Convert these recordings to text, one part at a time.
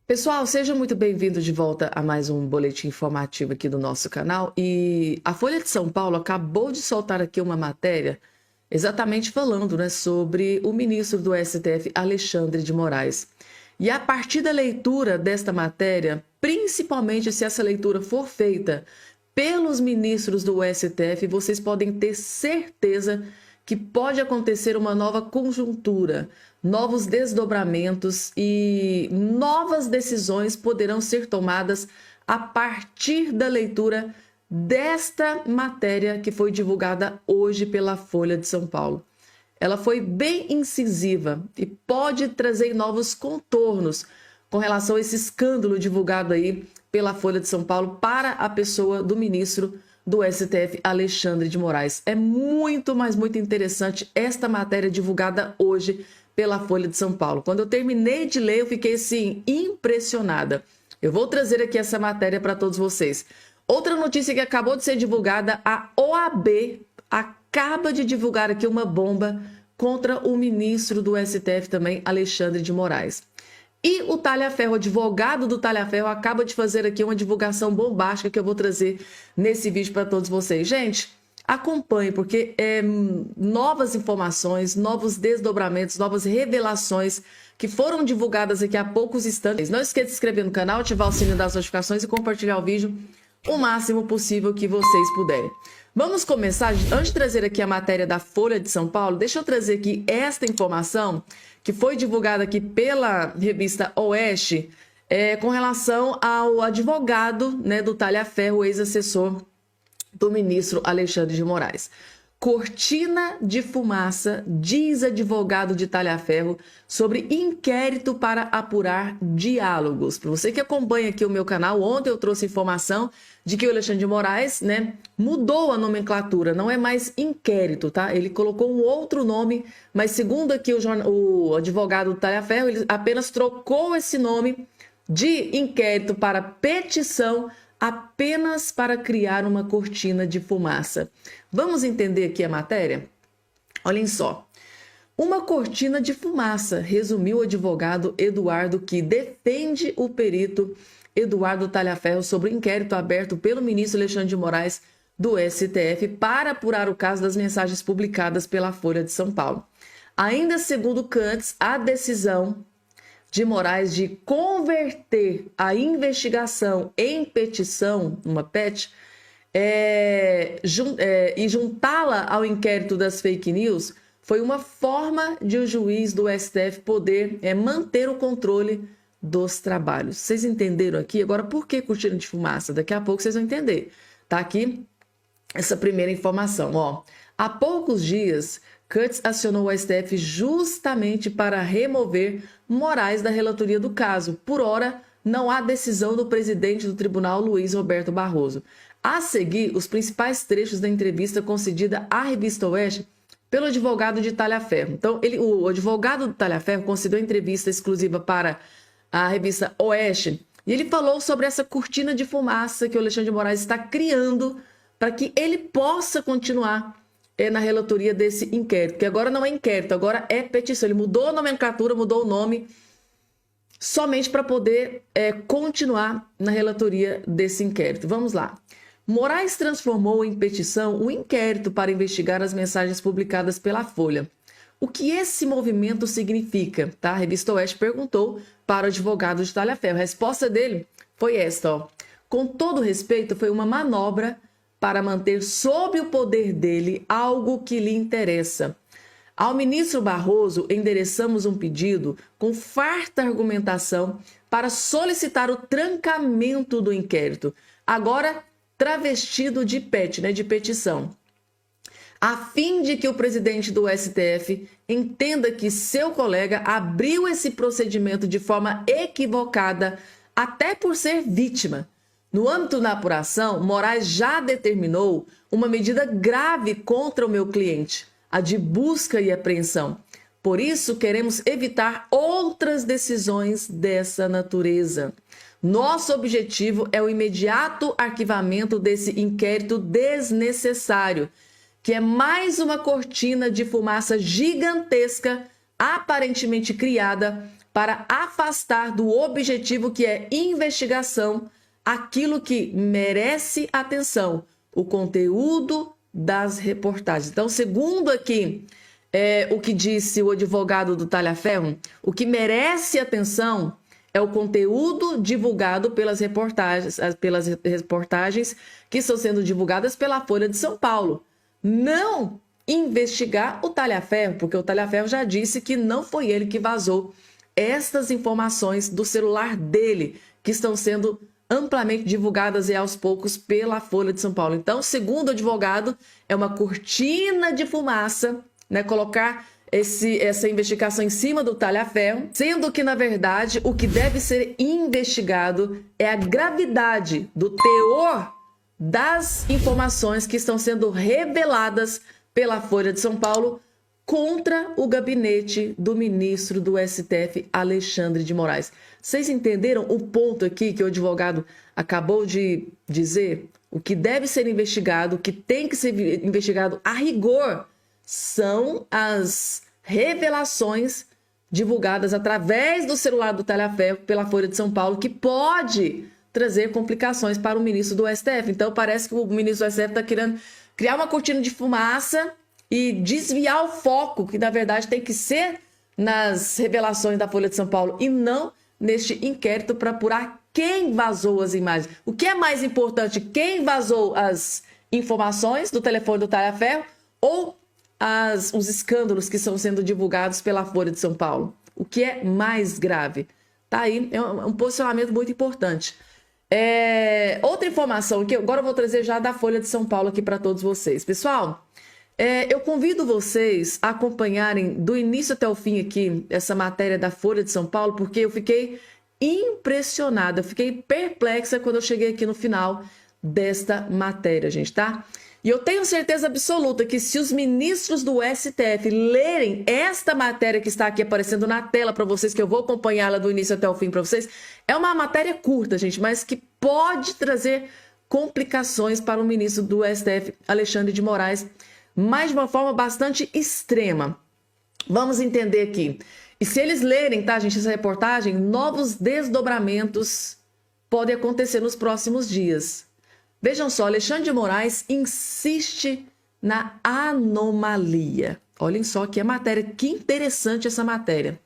Pessoal, seja muito bem-vindo de volta a mais um boletim informativo aqui do nosso canal. E a Folha de São Paulo acabou de soltar aqui uma matéria exatamente falando, né, sobre o ministro do STF, Alexandre de Moraes. E a partir da leitura desta matéria, principalmente se essa leitura for feita pelos ministros do STF, vocês podem ter certeza que pode acontecer uma nova conjuntura, novos desdobramentos e novas decisões poderão ser tomadas a partir da leitura desta matéria que foi divulgada hoje pela Folha de São Paulo. Ela foi bem incisiva e pode trazer novos contornos com relação a esse escândalo divulgado aí pela Folha de São Paulo para a pessoa do ministro do STF, Alexandre de Moraes. É muito, mas muito interessante esta matéria divulgada hoje pela Folha de São Paulo. Quando eu terminei de ler, eu fiquei assim, impressionada. Eu vou trazer aqui essa matéria para todos vocês. Outra notícia que acabou de ser divulgada, a OAB acaba de divulgar aqui uma bomba contra o ministro do STF também, Alexandre de Moraes. E o Talhaferro, o advogado do Talhaferro, acaba de fazer aqui uma divulgação bombástica que eu vou trazer nesse vídeo para todos vocês. Gente, acompanhe, porque novas informações, novos desdobramentos, novas revelações que foram divulgadas aqui há poucos instantes. Não esqueça de se inscrever no canal, ativar o sininho das notificações e compartilhar o vídeo o máximo possível que vocês puderem. Vamos começar, antes de trazer aqui a matéria da Folha de São Paulo, deixa eu trazer aqui esta informação que foi divulgada aqui pela revista Oeste, com relação ao advogado, né, do Talhaferro, ex-assessor do ministro Alexandre de Moraes. Cortina de fumaça, diz advogado de Talhaferro, sobre inquérito para apurar diálogos. Para você que acompanha aqui o meu canal, ontem eu trouxe informação de que o Alexandre de Moraes, né, mudou a nomenclatura, não é mais inquérito, tá? Ele colocou um outro nome, mas segundo aqui o advogado do Talhaferro, ele apenas trocou esse nome de inquérito para petição apenas para criar uma cortina de fumaça. Vamos entender aqui a matéria? Olhem só. Uma cortina de fumaça, resumiu o advogado Eduardo, que defende o perito Eduardo Talhaferro sobre o inquérito aberto pelo ministro Alexandre de Moraes do STF para apurar o caso das mensagens publicadas pela Folha de São Paulo. Ainda segundo Cantz, a decisão de Moraes de converter a investigação em petição, uma PET, e juntá-la ao inquérito das fake news, foi uma forma de o juiz do STF poder manter o controle dos trabalhos. Vocês entenderam aqui? Agora, por que cortina de fumaça? Daqui a pouco vocês vão entender. Tá aqui essa primeira informação. Ó, há poucos dias, Cantz acionou o STF justamente para remover Moraes da relatoria do caso. Por ora, não há decisão do presidente do tribunal, Luiz Roberto Barroso. A seguir, os principais trechos da entrevista concedida à revista Oeste pelo advogado de Talhaferro. Então, o advogado do Talhaferro concedeu entrevista exclusiva para a revista Oeste e ele falou sobre essa cortina de fumaça que o Alexandre de Moraes está criando para que ele possa continuar na relatoria desse inquérito, que agora não é inquérito, agora é petição. Ele mudou a nomenclatura, mudou o nome, somente para poder continuar na relatoria desse inquérito. Vamos lá. Moraes transformou em petição o inquérito para investigar as mensagens publicadas pela Folha. O que esse movimento significa? Tá? A revista Oeste perguntou para o advogado de Talhaferro. A resposta dele foi esta. Ó. Com todo respeito, foi uma manobra para manter sob o poder dele algo que lhe interessa. Ao ministro Barroso, endereçamos um pedido com farta argumentação para solicitar o trancamento do inquérito, agora travestido de PET, né, de petição, a fim de que o presidente do STF entenda que seu colega abriu esse procedimento de forma equivocada, até por ser vítima. No âmbito da apuração, Moraes já determinou uma medida grave contra o meu cliente, a de busca e apreensão. Por isso, queremos evitar outras decisões dessa natureza. Nosso objetivo é o imediato arquivamento desse inquérito desnecessário, que é mais uma cortina de fumaça gigantesca, aparentemente criada para afastar do objetivo que é investigação aquilo que merece atenção, o conteúdo das reportagens. Então, segundo aqui o que disse o advogado do Talhaferro, o que merece atenção é o conteúdo divulgado pelas reportagens que estão sendo divulgadas pela Folha de São Paulo. Não investigar o Talhaferro, porque o Talhaferro já disse que não foi ele que vazou estas informações do celular dele, que estão sendo amplamente divulgadas e aos poucos pela Folha de São Paulo. Então, segundo o advogado, é uma cortina de fumaça, né, colocar essa investigação em cima do Talhaferro, sendo que, na verdade, o que deve ser investigado é a gravidade do teor das informações que estão sendo reveladas pela Folha de São Paulo contra o gabinete do ministro do STF, Alexandre de Moraes. Vocês entenderam o ponto aqui que o advogado acabou de dizer? O que deve ser investigado, o que tem que ser investigado a rigor, são as revelações divulgadas através do celular do Talhaferro pela Folha de São Paulo, que pode trazer complicações para o ministro do STF. Então, parece que o ministro do STF está querendo criar uma cortina de fumaça e desviar o foco, que na verdade tem que ser nas revelações da Folha de São Paulo e não neste inquérito para apurar quem vazou as imagens. O que é mais importante, quem vazou as informações do telefone do Talhaferro ou os escândalos que estão sendo divulgados pela Folha de São Paulo? O que é mais grave? Tá aí, é um posicionamento muito importante. Outra informação que agora eu vou trazer já da Folha de São Paulo aqui para todos vocês. Pessoal, eu convido vocês a acompanharem do início até o fim aqui essa matéria da Folha de São Paulo, porque eu fiquei impressionada, eu fiquei perplexa quando eu cheguei aqui no final desta matéria, gente, tá? E eu tenho certeza absoluta que se os ministros do STF lerem esta matéria que está aqui aparecendo na tela para vocês, que eu vou acompanhá-la do início até o fim para vocês, é uma matéria curta, gente, mas que pode trazer complicações para o ministro do STF, Alexandre de Moraes, mas de uma forma bastante extrema. Vamos entender aqui. E se eles lerem, tá, gente, essa reportagem, novos desdobramentos podem acontecer nos próximos dias. Vejam só, Alexandre de Moraes insiste na anomalia. Olhem só que matéria, que interessante essa matéria.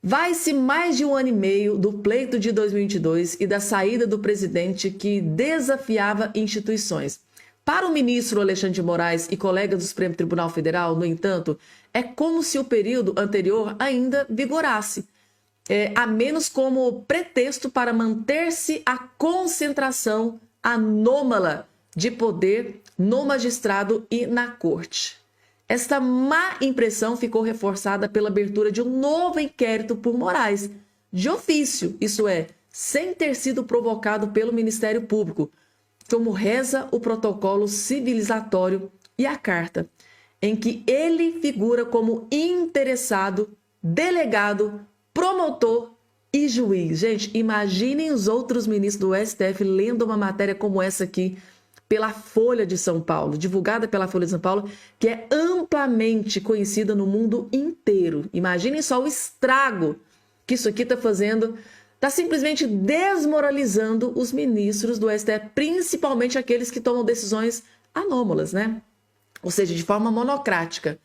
Vai-se mais de 1 ano e meio do pleito de 2022 e da saída do presidente que desafiava instituições. Para o ministro Alexandre de Moraes e colega do Supremo Tribunal Federal, no entanto, é como se o período anterior ainda vigorasse, a menos como pretexto para manter-se a concentração anômala de poder no magistrado e na corte. Esta má impressão ficou reforçada pela abertura de um novo inquérito por Moraes, de ofício, isso é, sem ter sido provocado pelo Ministério Público, como reza o protocolo civilizatório e a carta, em que ele figura como interessado, delegado, promotor e juiz. Gente, imaginem os outros ministros do STF lendo uma matéria como essa aqui pela Folha de São Paulo, divulgada pela Folha de São Paulo, que é amplamente conhecida no mundo inteiro. Imaginem só o estrago que isso aqui está fazendo, está simplesmente desmoralizando os ministros do STF, principalmente aqueles que tomam decisões anômalas, né? Ou seja, de forma monocrática.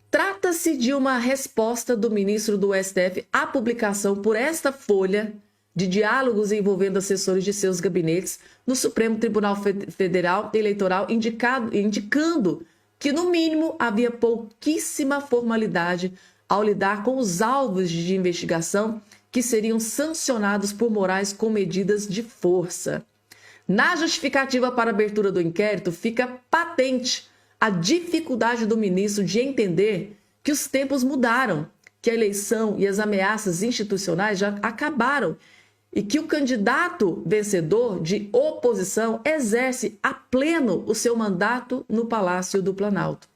Trata-se de uma resposta do ministro do STF à publicação por esta Folha de diálogos envolvendo assessores de seus gabinetes no Supremo Tribunal Federal Eleitoral, indicando que, no mínimo, havia pouquíssima formalidade ao lidar com os alvos de investigação que seriam sancionados por Moraes com medidas de força. Na justificativa para a abertura do inquérito, fica patente a dificuldade do ministro de entender que os tempos mudaram, que a eleição e as ameaças institucionais já acabaram e que o candidato vencedor de oposição exerce a pleno o seu mandato no Palácio do Planalto.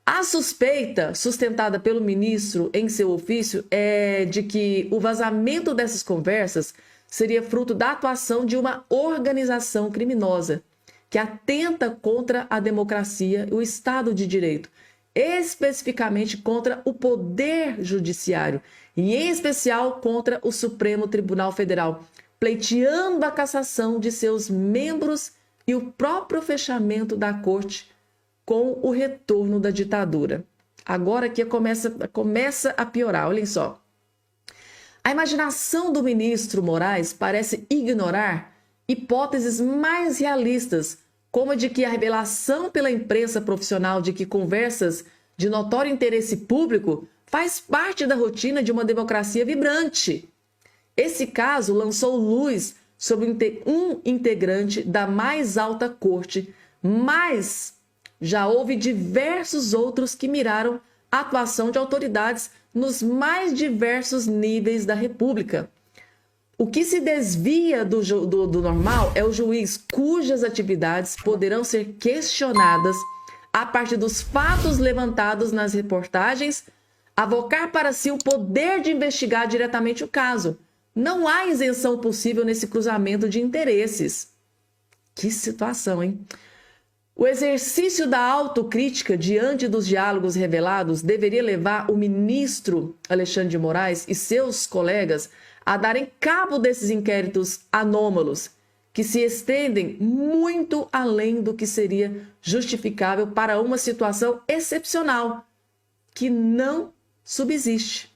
A suspeita sustentada pelo ministro em seu ofício é de que o vazamento dessas conversas seria fruto da atuação de uma organização criminosa que atenta contra a democracia e o Estado de Direito, especificamente contra o Poder Judiciário, e em especial contra o Supremo Tribunal Federal, pleiteando a cassação de seus membros e o próprio fechamento da corte com o retorno da ditadura. Agora aqui começa a piorar, olhem só. A imaginação do ministro Moraes parece ignorar hipóteses mais realistas, como a de que a revelação pela imprensa profissional de que conversas de notório interesse público faz parte da rotina de uma democracia vibrante. Esse caso lançou luz sobre um integrante da mais alta corte, mas já houve diversos outros que miraram a atuação de autoridades nos mais diversos níveis da República. O que se desvia do normal é o juiz cujas atividades poderão ser questionadas a partir dos fatos levantados nas reportagens, avocar para si o poder de investigar diretamente o caso. Não há isenção possível nesse cruzamento de interesses. Que situação, hein? O exercício da autocrítica diante dos diálogos revelados deveria levar o ministro Alexandre de Moraes e seus colegas a darem cabo desses inquéritos anômalos, que se estendem muito além do que seria justificável para uma situação excepcional, que não subsiste.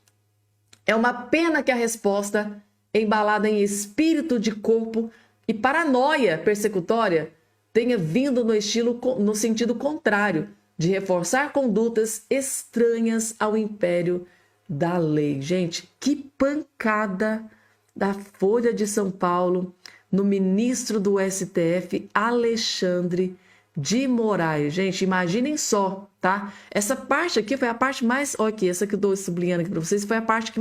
É uma pena que a resposta, embalada em espírito de corpo e paranoia persecutória, tenha vindo no sentido contrário, de reforçar condutas estranhas ao império da lei. Gente, que pancada da Folha de São Paulo no ministro do STF, Alexandre de Moraes. Gente, imaginem só, tá? Essa parte aqui foi a parte mais... Olha aqui, essa que eu estou sublinhando aqui para vocês, foi a parte que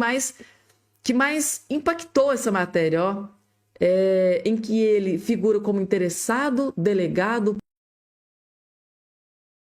mais impactou essa matéria, ó. Em que ele figura como interessado, delegado,